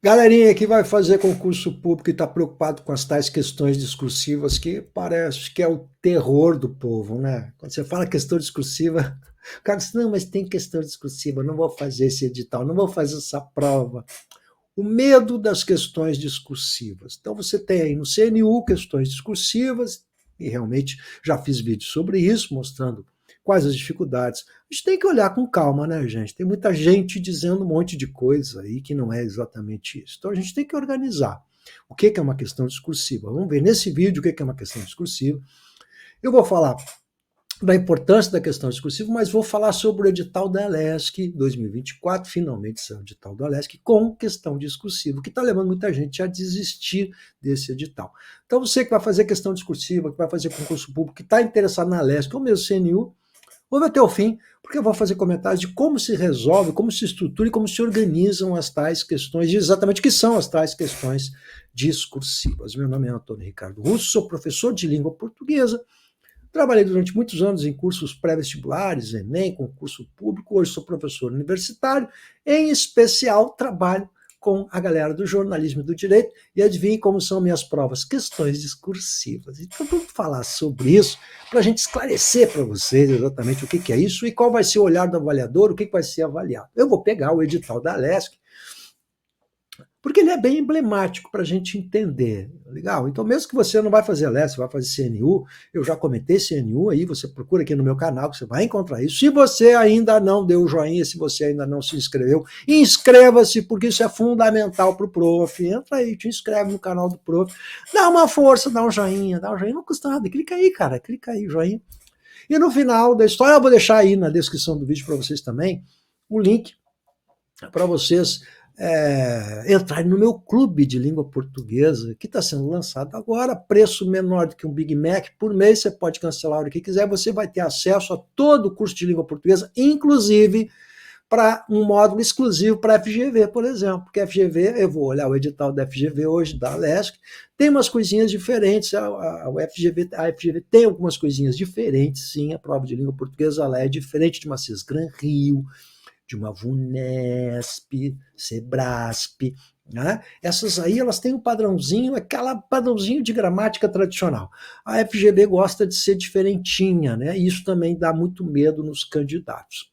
Galerinha que vai fazer concurso público e está preocupado com as tais questões discursivas que parece que é o terror do povo, né? Quando você fala questão discursiva, o cara diz, não, mas tem questão discursiva, não vou fazer esse edital, não vou fazer essa prova. O medo das questões discursivas. Então você tem aí no CNU questões discursivas, e realmente já fiz vídeos sobre isso, mostrando quais as dificuldades. A gente tem que olhar com calma, né, gente? Tem muita gente dizendo um monte de coisa aí que não é exatamente isso. Então a gente tem que organizar. O que é uma questão discursiva? Vamos ver nesse vídeo o que é uma questão discursiva. Eu vou falar da importância da questão discursiva, mas vou falar sobre o edital da Alesc 2024, finalmente saiu o edital da Alesc com questão discursiva, que está levando muita gente a desistir desse edital. Então você que vai fazer questão discursiva, que vai fazer concurso público, que está interessado na Alesc ou mesmo CNU, ouve até o fim, porque eu vou fazer comentários de como se resolve, como se estrutura e como se organizam as tais questões, de exatamente o que são as tais questões discursivas. Meu nome é Antônio Ricardo Russo, sou professor de língua portuguesa. Trabalhei durante muitos anos em cursos pré-vestibulares, Enem, concurso público. Hoje sou professor universitário. Em especial, trabalho com a galera do jornalismo e do direito. E adivinhe como são minhas provas? Questões discursivas. Então, vamos falar sobre isso para a gente esclarecer para vocês exatamente o que é isso e qual vai ser o olhar do avaliador, o que vai ser avaliado. Eu vou pegar o edital da Alesc, porque ele é bem emblemático para a gente entender. Legal? Então, mesmo que você não vai fazer LES, vai fazer CNU, eu já comentei CNU aí, você procura aqui no meu canal, que você vai encontrar isso. Se você ainda não deu o joinha, se você ainda não se inscreveu, inscreva-se, porque isso é fundamental para o prof. Entra aí, te inscreve no canal do prof. Dá uma força, dá um joinha, não custa nada. Clica aí, cara, clica aí, joinha. E no final da história, eu vou deixar aí na descrição do vídeo para vocês também o link para vocês entrarem no meu clube de língua portuguesa, que está sendo lançado agora, preço menor do que um Big Mac por mês, você pode cancelar a hora que quiser, você vai ter acesso a todo o curso de língua portuguesa, inclusive para um módulo exclusivo para a FGV, por exemplo, porque a FGV, eu vou olhar o edital da FGV hoje, da Alesc, tem umas coisinhas diferentes, a FGV tem algumas coisinhas diferentes, sim, a prova de língua portuguesa ela é diferente de uma Cisgran Rio, de uma VUNESP, SEBRASP, né? Essas aí elas têm um padrãozinho, aquele padrãozinho de gramática tradicional. A FGV gosta de ser diferentinha, né? E isso também dá muito medo nos candidatos.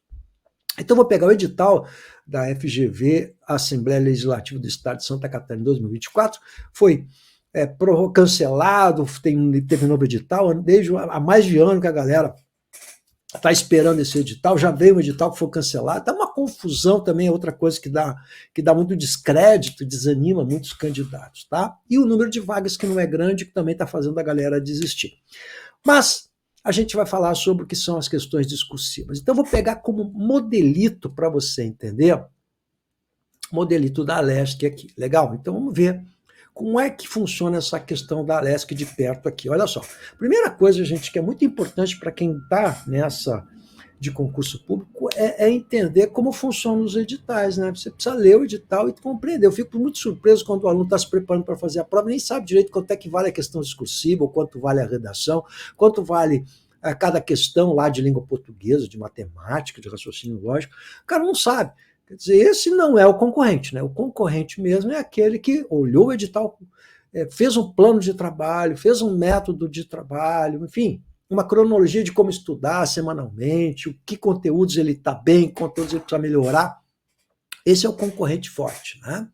Então vou pegar o edital da FGV, Assembleia Legislativa do Estado de Santa Catarina 2024, foi cancelado, teve novo edital, desde há mais de ano que a galera está esperando esse edital, já veio um edital que foi cancelado, está uma confusão também, é outra coisa que dá muito descrédito, desanima muitos candidatos, tá? E o número de vagas que não é grande, que também está fazendo a galera desistir. Mas a gente vai falar sobre o que são as questões discursivas. Então, eu vou pegar como modelito para você entender, modelito da Alesc aqui, legal? Então, vamos ver como é que funciona essa questão da Alesc de perto aqui. Olha só, primeira coisa, gente, que é muito importante para quem está nessa de concurso público é entender como funcionam os editais, né? Você precisa ler o edital e compreender. Eu fico muito surpreso quando o aluno está se preparando para fazer a prova, nem sabe direito quanto é que vale a questão discursiva, ou quanto vale a redação, quanto vale cada questão lá de língua portuguesa, de matemática, de raciocínio lógico. O cara não sabe. Quer dizer, esse não é o concorrente, né? O concorrente mesmo é aquele que olhou o edital, fez um plano de trabalho, fez um método de trabalho, enfim, uma cronologia de como estudar semanalmente, o que conteúdos ele está bem, que conteúdos ele precisa melhorar. Esse é o concorrente forte, né?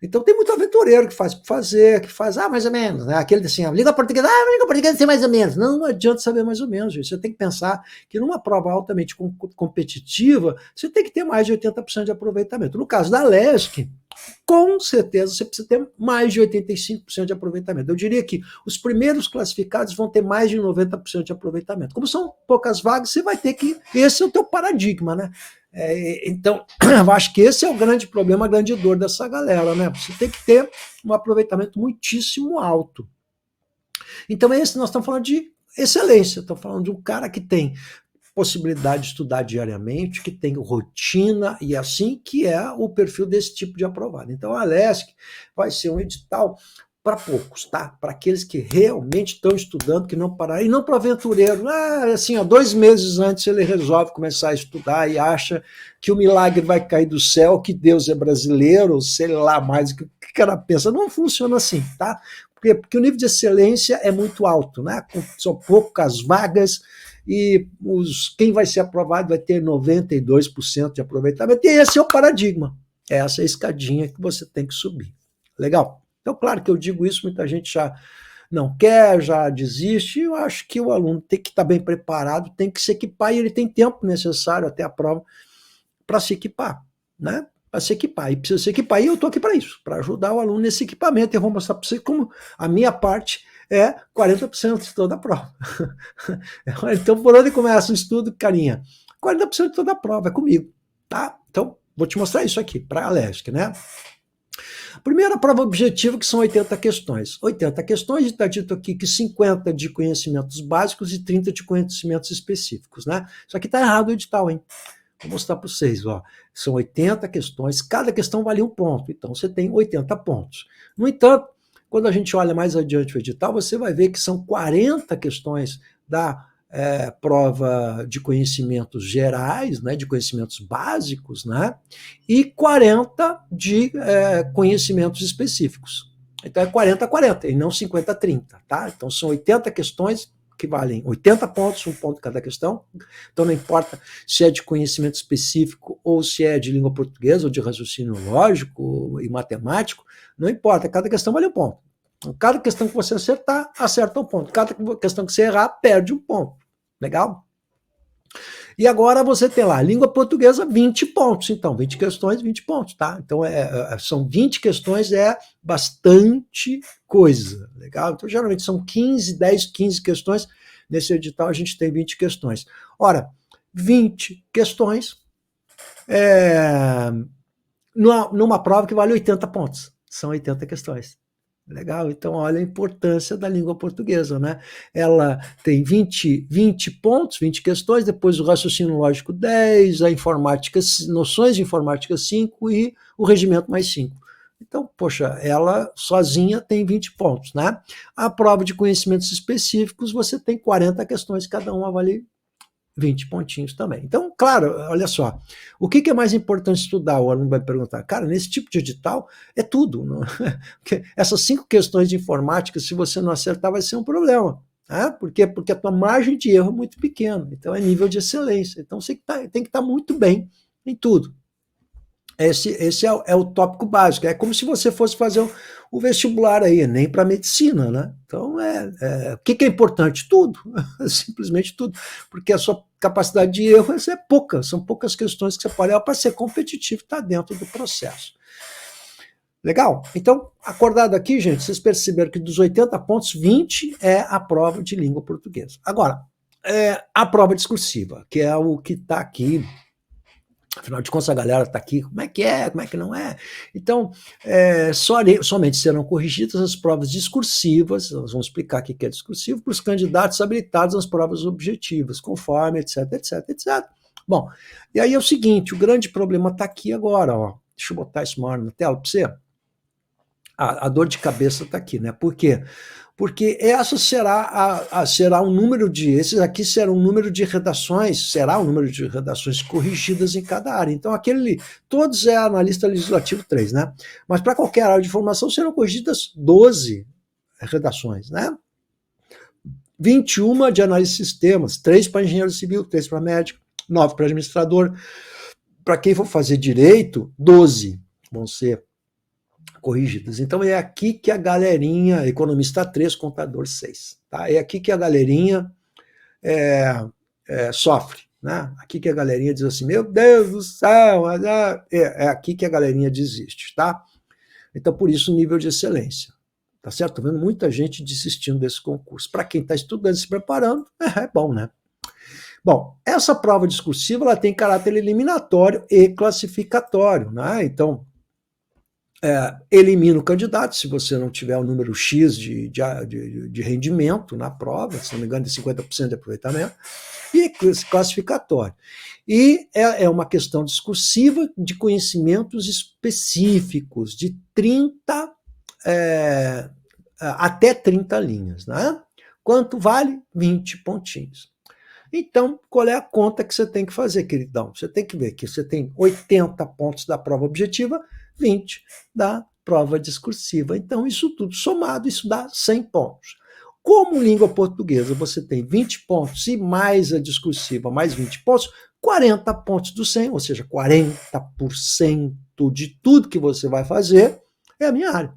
Então tem muito aventureiro que faz por fazer, que faz, mais ou menos, né? Aquele assim, a língua portuguesa, língua portuguesa tem mais ou menos. Não adianta saber mais ou menos, gente. Você tem que pensar que numa prova altamente competitiva, você tem que ter mais de 80% de aproveitamento. No caso da LESC, com certeza você precisa ter mais de 85% de aproveitamento. Eu diria que os primeiros classificados vão ter mais de 90% de aproveitamento. Como são poucas vagas, você vai ter que... Esse é o teu paradigma, né? Então, eu acho que esse é o grande problema, a grande dor dessa galera, né? Você tem que ter um aproveitamento muitíssimo alto. Então, nós estamos falando de excelência, estamos falando de um cara que tem possibilidade de estudar diariamente, que tem rotina e assim que é o perfil desse tipo de aprovado. Então, a Alesc vai ser um edital para poucos, tá? Para aqueles que realmente estão estudando, que não pararam, e não para aventureiro. Assim, 2 meses antes ele resolve começar a estudar e acha que o milagre vai cair do céu, que Deus é brasileiro, sei lá mais, o que o cara pensa. Não funciona assim, tá? Porque o nível de excelência é muito alto, né? São poucas vagas e quem vai ser aprovado vai ter 92% de aproveitamento. E esse é o paradigma. Essa é a escadinha que você tem que subir. Legal? Então, claro que eu digo isso, muita gente já não quer, já desiste. Eu acho que o aluno tem que estar bem preparado, tem que se equipar, e ele tem tempo necessário até a prova para se equipar, né? Para se equipar. E precisa se equipar, e eu estou aqui para isso, para ajudar o aluno nesse equipamento. Eu vou mostrar para você como a minha parte é 40% de toda a prova. Então, por onde começa o estudo, carinha? 40% de toda a prova é comigo, tá? Então, vou te mostrar isso aqui, para a Alesc, né? Primeira prova objetiva, que são 80 questões. 80 questões, está dito aqui que 50 de conhecimentos básicos e 30 de conhecimentos específicos, né? Isso aqui está errado o edital, hein? Vou mostrar para vocês, ó. São 80 questões, cada questão vale 1 ponto, então você tem 80 pontos. No entanto, quando a gente olha mais adiante o edital, você vai ver que são 40 questões da prova de conhecimentos gerais, né, de conhecimentos básicos, né, e 40 de conhecimentos específicos. Então é 40-40 e não 50-30, tá? Então são 80 questões que valem 80 pontos, 1 ponto cada questão. Então não importa se é de conhecimento específico ou se é de língua portuguesa ou de raciocínio lógico e matemático, não importa, cada questão vale 1 ponto. Cada questão que você acertar, acerta 1 ponto. Cada questão que você errar, perde 1 ponto. Legal? E agora você tem lá, língua portuguesa, 20 pontos. Então, 20 questões, 20 pontos, tá? Então, são 20 questões, é bastante coisa. Legal? Então, geralmente são 15, 10, 15 questões. Nesse edital, a gente tem 20 questões. Ora, 20 questões numa prova que vale 80 pontos. São 80 questões. Legal? Então, olha a importância da língua portuguesa, né? Ela tem 20 pontos, 20 questões, depois o raciocínio lógico 10, a informática, noções de informática 5 e o regimento mais 5. Então, poxa, ela sozinha tem 20 pontos, né? A prova de conhecimentos específicos, você tem 40 questões, cada uma vale 20 pontinhos também. Então, claro, olha só, o que é mais importante estudar? O aluno vai perguntar, cara, nesse tipo de edital é tudo. Não? Essas 5 questões de informática, se você não acertar, vai ser um problema. Né? Por quê? Porque a tua margem de erro é muito pequena, então é nível de excelência. Então você tem que estar muito bem em tudo. Esse é o tópico básico. É como se você fosse fazer o vestibular aí, nem para medicina, né? Então, o que é importante? Tudo, simplesmente tudo, porque a sua capacidade de erro é pouca, são poucas questões que você pode levar para ser competitivo, está dentro do processo. Legal? Então, acordado aqui, gente, vocês perceberam que dos 80 pontos, 20 é a prova de língua portuguesa. Agora, a prova discursiva, que é o que está aqui. Afinal de contas, a galera está aqui, como é que não é? Então, somente serão corrigidas as provas discursivas, nós vamos explicar o que é discursivo, para os candidatos habilitados às provas objetivas, conforme, etc, etc, etc. Bom, e aí é o seguinte, o grande problema está aqui agora, ó. Deixa eu botar isso maior na tela para você. A dor de cabeça está aqui, né? Por quê? Porque essa será um número esses aqui serão um número de redações, será um número de redações corrigidas em cada área. Então, todos é analista legislativo 3, né? Mas para qualquer área de formação serão corrigidas 12 redações, né? 21 de análise de sistemas, 3 para engenheiro civil, 3 para médico, 9 para administrador. Para quem for fazer direito, 12 vão ser corrigidas. Então é aqui que a galerinha, economista 3, contador 6, tá? É aqui que a galerinha sofre, né? Aqui que a galerinha diz assim, meu Deus do céu, é aqui que a galerinha desiste, tá? Então por isso o nível de excelência, tá certo? Tô vendo muita gente desistindo desse concurso. Para quem está estudando, se preparando, é bom, né? Bom, essa prova discursiva ela tem caráter eliminatório e classificatório, né? Então elimina o candidato se você não tiver o número X de rendimento na prova, se não me engano, de 50% de aproveitamento, e classificatório. E é uma questão discursiva de conhecimentos específicos, de 30 até 30 linhas, né? Quanto vale? 20 pontinhos. Então, qual é a conta que você tem que fazer, queridão? Você tem que ver que você tem 80 pontos da prova objetiva, 20 da prova discursiva. Então, isso tudo somado, isso dá 100 pontos. Como língua portuguesa você tem 20 pontos e mais a discursiva, mais 20 pontos, 40 pontos do 100, ou seja, 40% de tudo que você vai fazer é a minha área.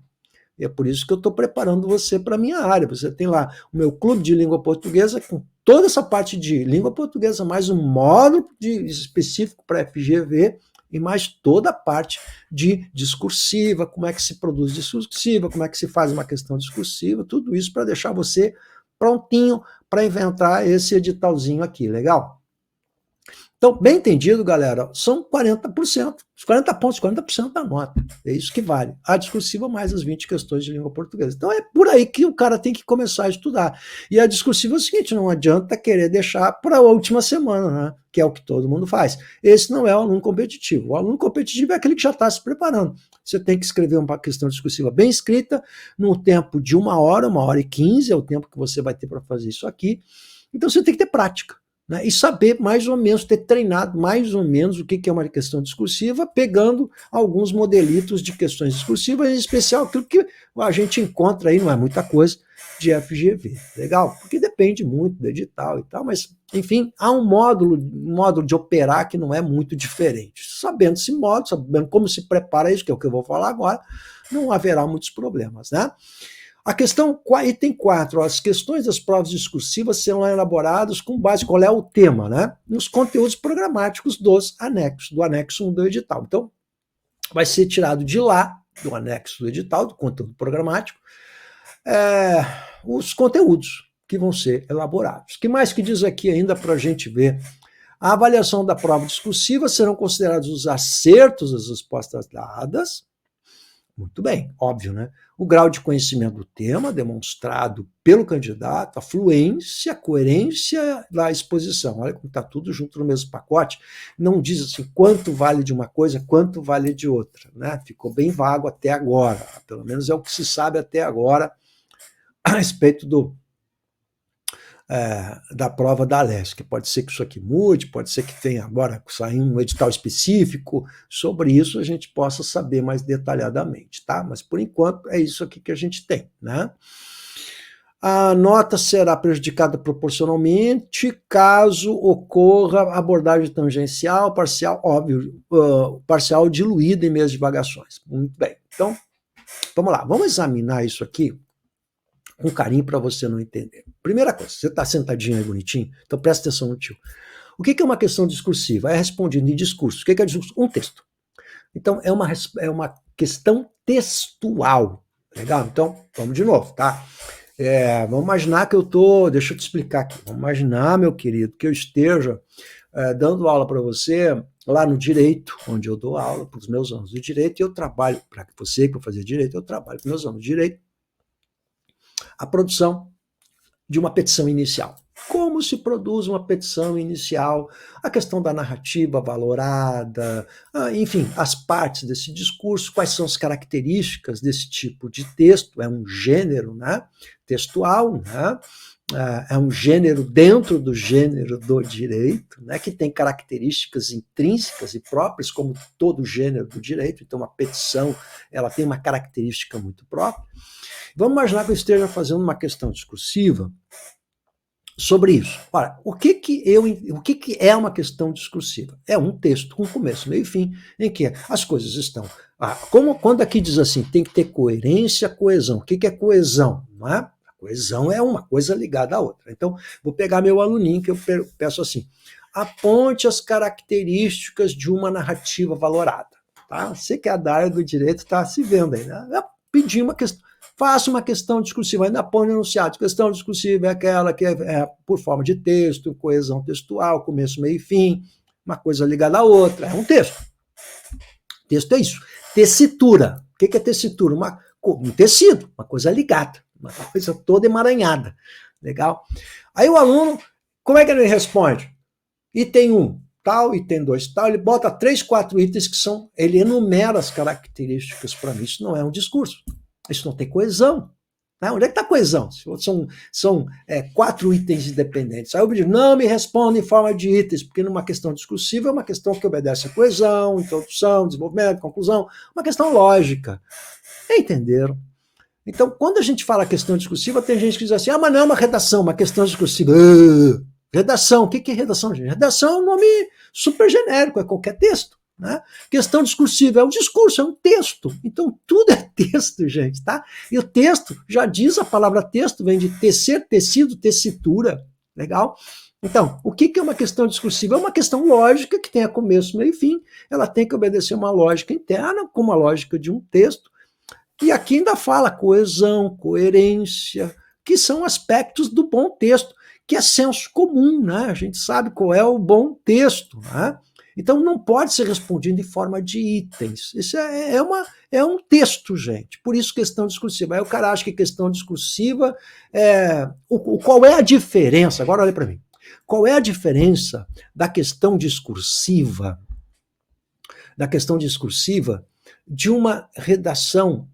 E é por isso que eu estou preparando você para a minha área. Você tem lá o meu clube de língua portuguesa, com toda essa parte de língua portuguesa, mais um módulo específico para FGV, e mais toda a parte de discursiva, como é que se produz discursiva, como é que se faz uma questão discursiva, tudo isso para deixar você prontinho para inventar esse editalzinho aqui, legal? Então, bem entendido, galera, são 40%, os 40 pontos, 40% da nota. É isso que vale. A discursiva mais as 20 questões de língua portuguesa. Então, é por aí que o cara tem que começar a estudar. E a discursiva é o seguinte, não adianta querer deixar para a última semana, né? Que é o que todo mundo faz. Esse não é o aluno competitivo. O aluno competitivo é aquele que já está se preparando. Você tem que escrever uma questão discursiva bem escrita, no tempo de 1 hora e 15, é o tempo que você vai ter para fazer isso aqui. Então, você tem que ter prática. Né, e saber mais ou menos, ter treinado mais ou menos o que é uma questão discursiva, pegando alguns modelitos de questões discursivas, em especial aquilo que a gente encontra aí, não é muita coisa, de FGV. Legal? Porque depende muito do edital e tal, mas, enfim, há um módulo de operar que não é muito diferente. Sabendo esse módulo, sabendo como se prepara isso, que é o que eu vou falar agora, não haverá muitos problemas, né? A questão, item 4, as questões das provas discursivas serão elaboradas com base, qual é o tema, né? Nos conteúdos programáticos dos anexos, do anexo 1 do edital. Então, vai ser tirado de lá, do anexo do edital, do conteúdo programático, os conteúdos que vão ser elaborados. O que mais que diz aqui ainda para a gente ver? A avaliação da prova discursiva serão considerados os acertos das respostas dadas. Muito bem, óbvio, né? O grau de conhecimento do tema demonstrado pelo candidato, a fluência, a coerência da exposição. Olha como está tudo junto no mesmo pacote. Não diz assim quanto vale de uma coisa, quanto vale de outra, né? Ficou bem vago até agora. Pelo menos é o que se sabe até agora a respeito da prova da Alesc. Pode ser que isso aqui mude, pode ser que tenha agora sair um edital específico. Sobre isso a gente possa saber mais detalhadamente, tá? Mas por enquanto é isso aqui que a gente tem, né? A nota será prejudicada proporcionalmente caso ocorra abordagem tangencial, parcial, óbvio, parcial diluída em meias divagações. Muito bem. Então, vamos lá, vamos examinar isso aqui com carinho para você não entender. Primeira coisa, você está sentadinho aí bonitinho? Então presta atenção no tio. O que é uma questão discursiva? É respondido em discurso. O que é discurso? Um texto. Então é uma questão textual. Legal? Então, vamos de novo, tá? Vamos imaginar que eu estou... Deixa eu te explicar aqui. Vamos imaginar, meu querido, que eu esteja dando aula para você lá no direito, onde eu dou aula para os meus alunos de direito, e eu trabalho, para você que eu fazer direito, eu trabalho com meus alunos de direito, a produção de uma petição inicial. Como se produz uma petição inicial, a questão da narrativa valorada, enfim, as partes desse discurso, quais são as características desse tipo de texto, é um gênero, né, textual, né, é um gênero dentro do gênero do direito, né, que tem características intrínsecas e próprias, como todo gênero do direito. Então, uma petição ela tem uma característica muito própria. Vamos imaginar que eu esteja fazendo uma questão discursiva sobre isso. Ora, o que é uma questão discursiva? É um texto com começo, meio e fim, em que as coisas estão... quando aqui diz assim, tem que ter coerência, coesão. O que é coesão? Não é? A coesão é uma coisa ligada à outra. Então, vou pegar meu aluninho que eu peço assim, aponte as características de uma narrativa valorada. Tá? Você que é da área do direito está se vendo aí, né? Eu pedi uma questão... Faça uma questão discursiva, ainda põe no enunciado. Questão discursiva é aquela que é por forma de texto, coesão textual, começo, meio e fim, uma coisa ligada à outra. É um texto. Texto é isso. Tessitura. O que é tessitura? Um tecido, uma coisa ligada, uma coisa toda emaranhada. Legal? Aí o aluno, como é que ele responde? Item 1, tal, item 2, tal. Ele bota 3, 4 itens que são... Ele enumera as características para mim. Isso não é um discurso. Isso não tem coesão. Né? Onde é que está a coesão? São 4 itens independentes. Aí o objetivo não me responde em forma de itens, porque numa questão discursiva é uma questão que obedece a coesão, introdução, desenvolvimento, conclusão, uma questão lógica. Entenderam? Então, quando a gente fala questão discursiva, tem gente que diz assim, mas não é uma redação, uma questão discursiva. Redação, o que é redação, gente? Redação é um nome super genérico, é qualquer texto. Né? Questão discursiva é um discurso, é um texto. Então, tudo é texto, gente. Tá? E o texto, já diz a palavra texto, vem de tecer, tecido, tessitura. Legal? Então, o que é uma questão discursiva? É uma questão lógica que tenha começo, meio e fim. Ela tem que obedecer uma lógica interna, como a lógica de um texto. E aqui ainda fala coesão, coerência, que são aspectos do bom texto, que é senso comum, né? A gente sabe qual é o bom texto, né? Então não pode ser respondido em forma de itens. Isso é um texto, gente. Por isso questão discursiva. Aí o cara acha que questão discursiva qual é a diferença? Agora olha para mim. Qual é a diferença da questão discursiva de uma redação,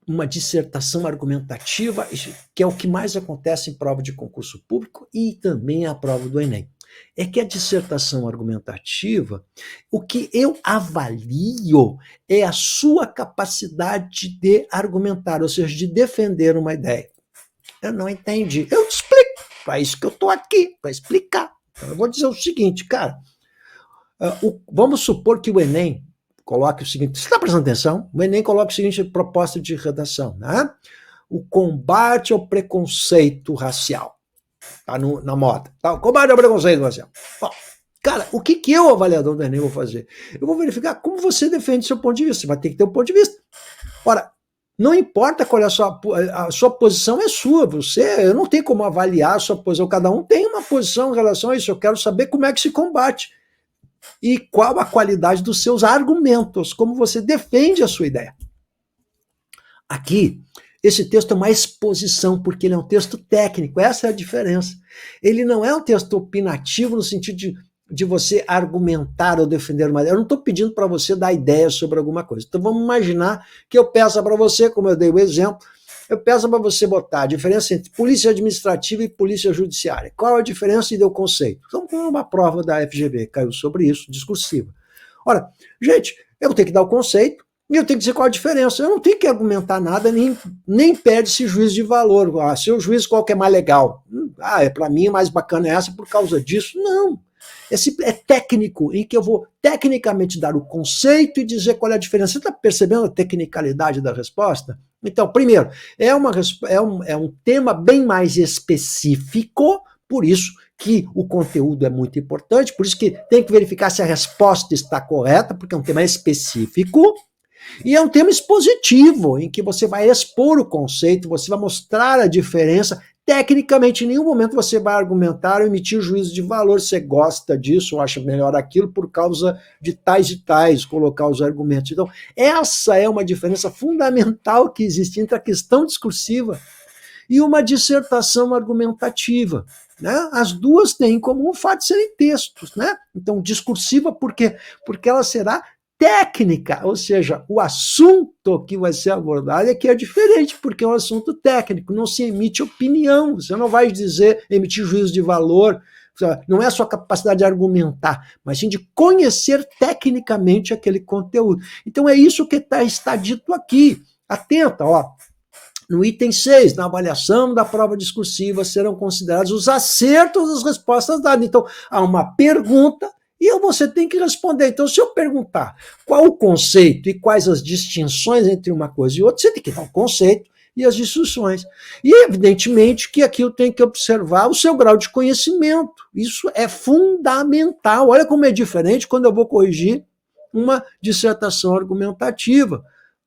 uma dissertação argumentativa, que é o que mais acontece em prova de concurso público e também a prova do Enem. É que a dissertação argumentativa, o que eu avalio é a sua capacidade de argumentar, ou seja, de defender uma ideia. Eu não entendi. Eu te explico. Para isso que eu estou aqui, para explicar. Então, eu vou dizer o seguinte, cara. Vamos supor que o Enem coloque o seguinte, você está prestando atenção? O Enem coloca o seguinte proposta de redação, né? O combate ao preconceito racial. Tá na moda. Tá? O combate ao preconceito racial. Bom, cara, o que eu, avaliador do Enem, vou fazer? Eu vou verificar como você defende seu ponto de vista. Você vai ter que ter um ponto de vista. Ora, não importa qual é a sua posição, é sua. Eu não tenho como avaliar a sua posição. Cada um tem uma posição em relação a isso. Eu quero saber como é que se combate. E qual a qualidade dos seus argumentos, como você defende a sua ideia. Aqui, esse texto é uma exposição, porque ele é um texto técnico, essa é a diferença. Ele não é um texto opinativo no sentido de você argumentar ou defender uma ideia. Eu não estou pedindo para você dar ideia sobre alguma coisa. Então vamos imaginar que eu peça para você, como eu dei o exemplo, eu peço para você botar a diferença entre polícia administrativa e polícia judiciária. Qual a diferença e deu conceito? Então, uma prova da FGV caiu sobre isso, discursiva. Ora, gente, eu tenho que dar o conceito e eu tenho que dizer qual a diferença. Eu não tenho que argumentar nada, nem perde-se juízo de valor. Seu juízo qual que é mais legal? Para mim, mais bacana é essa por causa disso. Não. Esse é técnico, em que eu vou tecnicamente dar o conceito e dizer qual é a diferença. Você está percebendo a tecnicalidade da resposta? Então, primeiro, é um tema bem mais específico, por isso que o conteúdo é muito importante, por isso que tem que verificar se a resposta está correta, porque é um tema específico, e é um tema expositivo, em que você vai expor o conceito, você vai mostrar a diferença. Tecnicamente, em nenhum momento você vai argumentar ou emitir juízo de valor, você gosta disso ou acha melhor aquilo por causa de tais e tais, colocar os argumentos. Então, essa é uma diferença fundamental que existe entre a questão discursiva e uma dissertação argumentativa. Né? As duas têm em comum o fato de serem textos. Né? Então, discursiva por quê? Porque ela será técnica, ou seja, o assunto que vai ser abordado é que é diferente, porque é um assunto técnico, não se emite opinião, você não vai emitir juízo de valor, não é a sua capacidade de argumentar, mas sim de conhecer tecnicamente aquele conteúdo. Então é isso que está dito aqui. Atenta, ó. No item 6, na avaliação da prova discursiva, serão considerados os acertos das respostas dadas. Então, há uma pergunta, e você tem que responder. Então, se eu perguntar qual o conceito e quais as distinções entre uma coisa e outra, você tem que dar o conceito e as distinções. E, evidentemente, que aqui eu tenho que observar o seu grau de conhecimento. Isso é fundamental. Olha como é diferente quando eu vou corrigir uma dissertação argumentativa.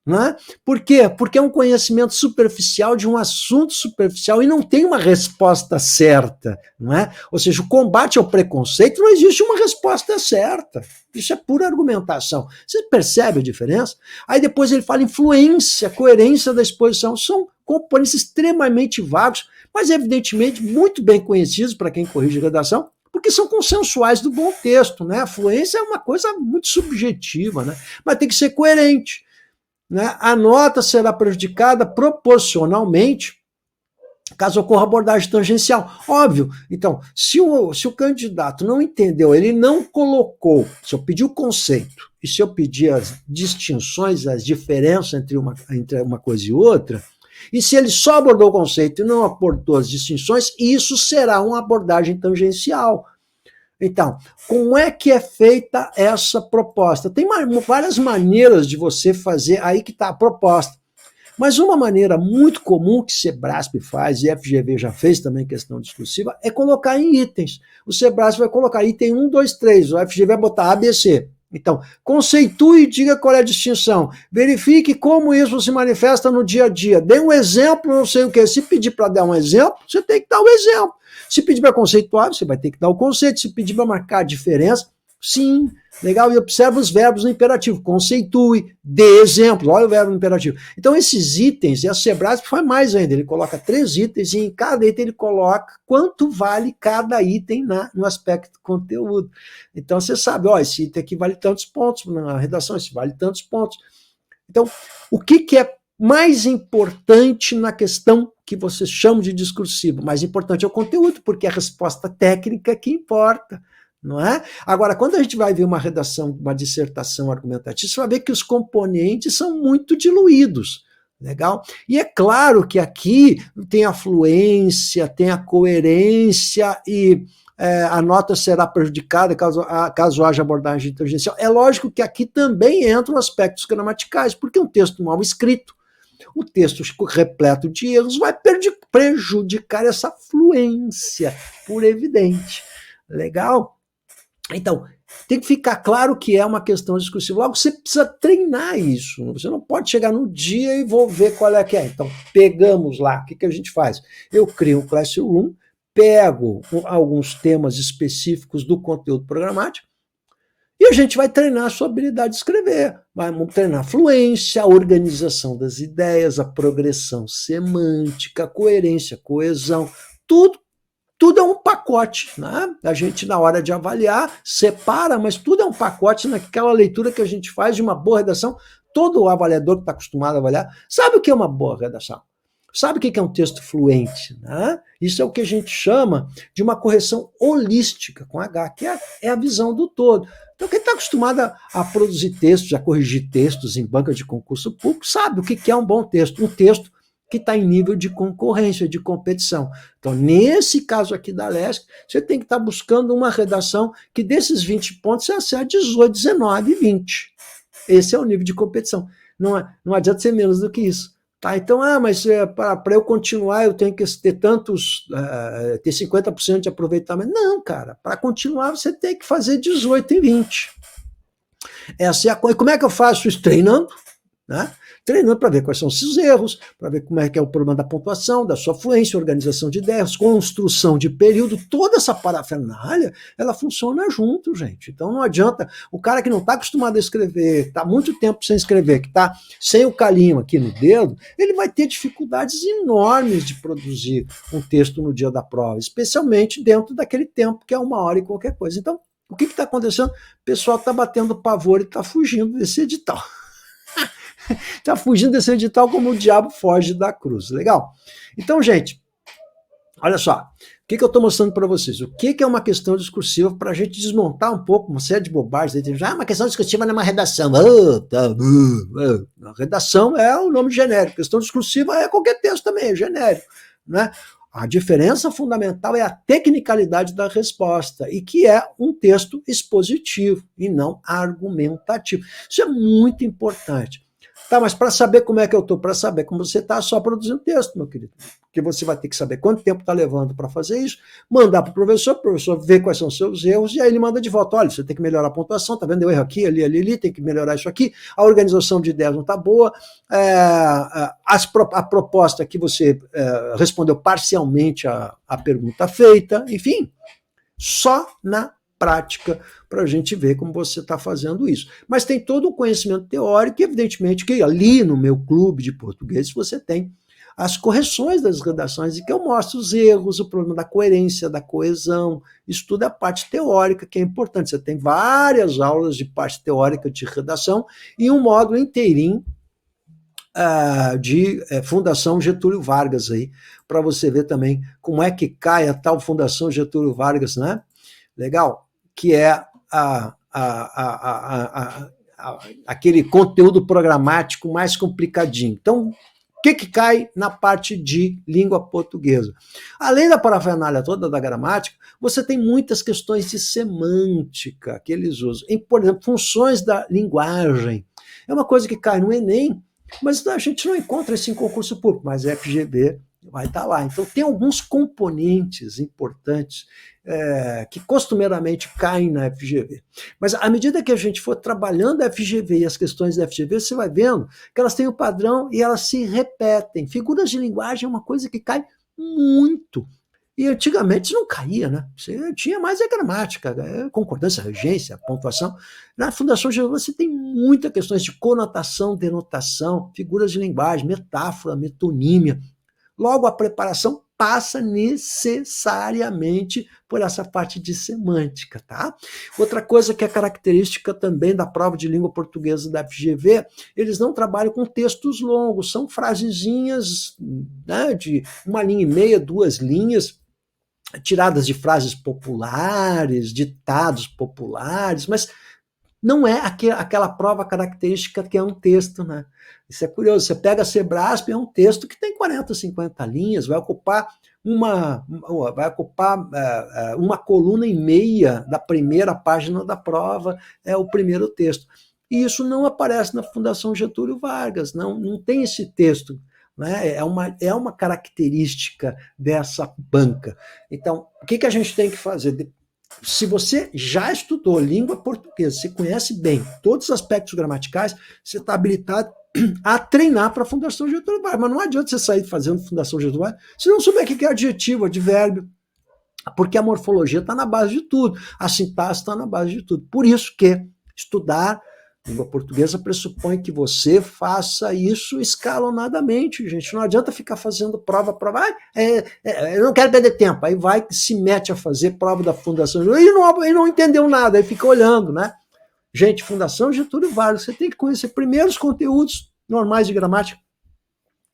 Né? Por quê? Porque é um conhecimento superficial de um assunto superficial e não tem uma resposta certa. Não é? Ou seja, o combate ao preconceito não existe uma resposta certa. Isso é pura argumentação. Você percebe a diferença? Aí depois ele fala influência, coerência da exposição. São componentes extremamente vagos, mas evidentemente muito bem conhecidos para quem corrige redação, porque são consensuais do bom texto. Né? A fluência é uma coisa muito subjetiva, né? Mas tem que ser coerente. Né? A nota será prejudicada proporcionalmente caso ocorra abordagem tangencial. Óbvio, então, se o candidato não entendeu, ele não colocou, se eu pedir o conceito, e se eu pedir as distinções, as diferenças entre uma coisa e outra, e se ele só abordou o conceito e não abordou as distinções, isso será uma abordagem tangencial. Então, como é que é feita essa proposta? Tem várias maneiras de você fazer, aí que está a proposta. Mas uma maneira muito comum que Sebrasp faz, e FGV já fez também questão discursiva, é colocar em itens. O Sebrasp vai colocar item 1, 2, 3, o FGV vai botar ABC. Então, conceitue e diga qual é a distinção. Verifique como isso se manifesta no dia a dia. Dê um exemplo, não sei o quê. Se pedir para dar um exemplo, você tem que dar o exemplo. Se pedir para conceituar, você vai ter que dar o conceito. Se pedir para marcar a diferença, sim, legal. E observa os verbos no imperativo. Conceitue, dê exemplo. Olha o verbo no imperativo. Então, esses itens, e a Sebrasp faz mais ainda. Ele coloca 3 itens e em cada item ele coloca quanto vale cada item no aspecto conteúdo. Então, você sabe, ó, esse item aqui vale tantos pontos na redação, esse vale tantos pontos. Então, o que é mais importante na questão que vocês chamam de discursivo? Mais importante é o conteúdo, porque é a resposta técnica que importa. Não é? Agora, quando a gente vai ver uma redação, uma dissertação argumentativa, você vai ver que os componentes são muito diluídos. Legal? E é claro que aqui tem a fluência, tem a coerência e a nota será prejudicada caso haja abordagem tangencial. É lógico que aqui também entram aspectos gramaticais, porque um texto mal escrito, um texto repleto de erros vai prejudicar essa fluência, por evidente. Legal? Então, tem que ficar claro que é uma questão discursiva. Logo, você precisa treinar isso. Você não pode chegar no dia e vou ver qual é que é. Então, pegamos lá. O que a gente faz? Eu crio um Classroom, pego alguns temas específicos do conteúdo programático e a gente vai treinar a sua habilidade de escrever. Vamos treinar a fluência, a organização das ideias, a progressão semântica, a coerência, a coesão, tudo é um pacote, né? A gente, na hora de avaliar, separa, mas tudo é um pacote naquela leitura que a gente faz de uma boa redação. Todo avaliador que está acostumado a avaliar sabe o que é uma boa redação. Sabe o que é um texto fluente, né? Isso é o que a gente chama de uma correção holística, com H, que é a visão do todo. Então, quem está acostumado a produzir textos, a corrigir textos em banca de concurso público, sabe o que é um bom texto. Um texto que está em nível de concorrência, de competição. Então, nesse caso aqui da LESC, você tem que estar buscando uma redação que desses 20 pontos você acerte 18, 19 e 20. Esse é o nível de competição. Não adianta ser menos do que isso. Tá? Então, mas para eu continuar eu tenho que ter ter 50% de aproveitamento. Não, cara, para continuar você tem que fazer 18 e 20. Essa é a coisa. Como é que eu faço isso? Treinando, né? Treinando para ver quais são os seus erros, para ver como é que é o problema da pontuação, da sua fluência, organização de ideias, construção de período, toda essa parafernália, ela funciona junto, gente. Então não adianta, o cara que não está acostumado a escrever, está muito tempo sem escrever, que está sem o calinho aqui no dedo, ele vai ter dificuldades enormes de produzir um texto no dia da prova, especialmente dentro daquele tempo que é 1 hora e qualquer coisa. Então, o que está acontecendo? O pessoal está batendo pavor e está fugindo desse edital. Está fugindo desse edital como o diabo foge da cruz. Legal? Então, gente, olha só. O que eu estou mostrando para vocês? O que é uma questão discursiva para a gente desmontar um pouco uma série de bobagens. Uma questão discursiva não é uma redação. A redação é o nome genérico. Questão discursiva é qualquer texto também, é genérico. Né? A diferença fundamental é a tecnicalidade da resposta, e que é um texto expositivo e não argumentativo. Isso é muito importante. Tá, mas para saber como é que eu estou, para saber como você está, só produzindo texto, meu querido. Porque você vai ter que saber quanto tempo está levando para fazer isso, mandar para o professor vê quais são os seus erros, e aí ele manda de volta. Olha, você tem que melhorar a pontuação, tá vendo? Eu erro aqui, ali, tem que melhorar isso aqui, a organização de ideias não está boa, a proposta que você respondeu parcialmente a pergunta feita, enfim, só na prática para a gente ver como você está fazendo isso. Mas tem todo o conhecimento teórico e, evidentemente, que ali no meu clube de português você tem as correções das redações e que eu mostro os erros, o problema da coerência, da coesão. Isso tudo é a parte teórica que é importante. Você tem várias aulas de parte teórica de redação e um módulo inteirinho de Fundação Getúlio Vargas aí, para você ver também como é que cai a tal Fundação Getúlio Vargas, né? Legal? Que é aquele conteúdo programático mais complicadinho. Então, o que cai na parte de língua portuguesa? Além da parafernália toda da gramática, você tem muitas questões de semântica que eles usam. Por exemplo, funções da linguagem. É uma coisa que cai no Enem, mas a gente não encontra isso em concurso público, mas a FGV vai estar lá. Então, tem alguns componentes importantes que costumeiramente caem na FGV. Mas à medida que a gente for trabalhando a FGV e as questões da FGV, você vai vendo que elas têm um padrão e elas se repetem. Figuras de linguagem é uma coisa que cai muito. E antigamente não caía, né? Você tinha mais a gramática, concordância, regência, pontuação. Na Fundação Getúlio você tem muitas questões de conotação, denotação, figuras de linguagem, metáfora, metonímia. Logo, a preparação passa necessariamente por essa parte de semântica, tá? Outra coisa que é característica também da prova de língua portuguesa da FGV, eles não trabalham com textos longos, são frasezinhas, né, de 1,5 linha, 2 linhas, tiradas de frases populares, ditados populares, mas não é aquela prova característica que é um texto, né? Isso é curioso. Você pega a Sebrasp, é um texto que tem 40, 50 linhas, vai ocupar uma coluna e meia da primeira página da prova, é o primeiro texto. E isso não aparece na Fundação Getúlio Vargas, não tem esse texto. Né? É uma característica dessa banca. Então, o que a gente tem que fazer? Se você já estudou língua portuguesa, você conhece bem todos os aspectos gramaticais, você está habilitado a treinar para a Fundação Getúlio Vargas. Mas não adianta você sair fazendo Fundação Getúlio Vargas se não souber o que é adjetivo, advérbio, porque a morfologia está na base de tudo, a sintaxe está na base de tudo. Por isso que estudar língua portuguesa pressupõe que você faça isso escalonadamente, gente. Não adianta ficar fazendo prova. Eu não quero perder tempo. Aí vai, se mete a fazer prova da Fundação e não entendeu nada, aí fica olhando, né? Gente, Fundação Getúlio Vargas, você tem que conhecer primeiro os conteúdos normais de gramática,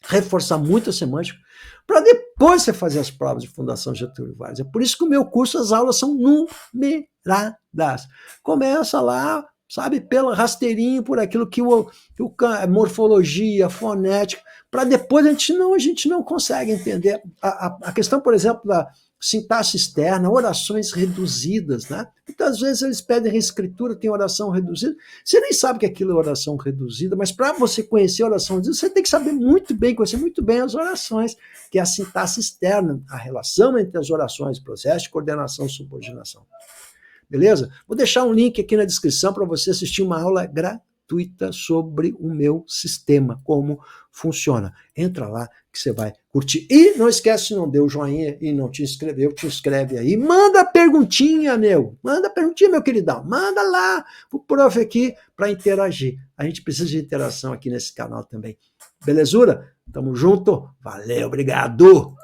reforçar muito a semântica, para depois você fazer as provas de Fundação Getúlio Vargas. É por isso que o meu curso, as aulas são numeradas. Começa lá, sabe, pelo rasteirinho, por aquilo que morfologia, fonética, para depois a gente não consegue entender. A questão, por exemplo, da sintaxe externa, orações reduzidas, né? Muitas vezes eles pedem reescritura, tem oração reduzida. Você nem sabe que aquilo é oração reduzida, mas para você conhecer a oração reduzida, você tem que saber muito bem, conhecer muito bem as orações, que é a sintaxe externa, a relação entre as orações, processo de coordenação e subordinação. Beleza? Vou deixar um link aqui na descrição para você assistir uma aula gratuita sobre o meu sistema, como funciona. Entra lá que você vai curtir. E não esquece, se não deu joinha e não te inscreveu, te inscreve aí. Manda perguntinha, Manda perguntinha, meu queridão. Manda lá pro prof aqui para interagir. A gente precisa de interação aqui nesse canal também. Belezura? Tamo junto? Valeu, obrigado!